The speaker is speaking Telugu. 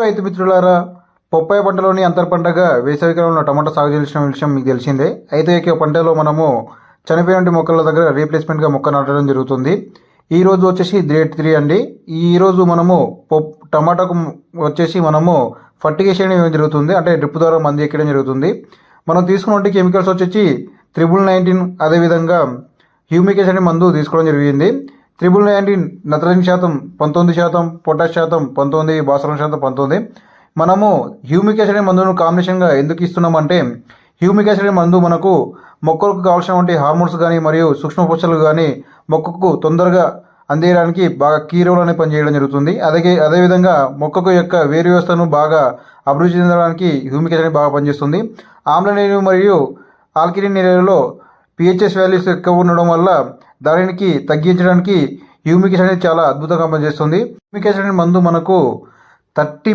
రైతు మిత్రులారా, బొప్పాయి పంటలోని అంతర పంటగా వేసవికాలంలో టమాటా సాగు చేసిన విషయం మీకు తెలిసిందే. అయితే ఈ పంటలో మనము చనిపోయిన మొక్కల దగ్గర రీప్లేస్మెంట్గా మొక్క నాటడం జరుగుతుంది. ఈ రోజు వచ్చేసి గ్రేడ్ 3 అండి. ఈరోజు మనము టమాటాకు వచ్చేసి మనము ఫర్టిగేషన్ ఇవ్వడం జరుగుతుంది, అంటే డ్రిప్ ద్వారా మందు ఎక్కడం జరుగుతుంది. మనం తీసుకున్న కెమికల్స్ వచ్చేసి 19 అదేవిధంగా హ్యూమికేషన్ అనే మందు తీసుకోవడం జరిగింది. 19 నత్రజని శాతం 19%, పొటాష్ శాతం 19, భాస్వరం శాతం 19. మనము హ్యూమికేషన్ అనే మందును కాంబినేషన్గా ఎందుకు ఇస్తున్నామంటే, హ్యూమికేషన్ అనే మందు మనకు మొక్కలకు కావాల్సినటువంటి హార్మోన్స్ కానీ మరియు సూక్ష్మ పోషకాలు కానీ మొక్కకు తొందరగా అందేయడానికి బాగా కీ రోల్ అనేది పనిచేయడం జరుగుతుంది. అదేవిధంగా మొక్కకు యొక్క వేరు వ్యవస్థను బాగా అభివృద్ధి చెందడానికి హ్యూమికేషన్ అనేది బాగా పనిచేస్తుంది. ఆమ్ల నీరు మరియు ఆల్కలీన్ నేలలో పిహెచ్ఎస్ వాల్యూస్ ఎక్కువ ఉండడం వల్ల దానికి తగ్గించడానికి హ్యూమికేషన్ అనేది చాలా అద్భుతంగా పనిచేస్తుంది. హ్యూమికేషన్ అనే మందు మనకు 30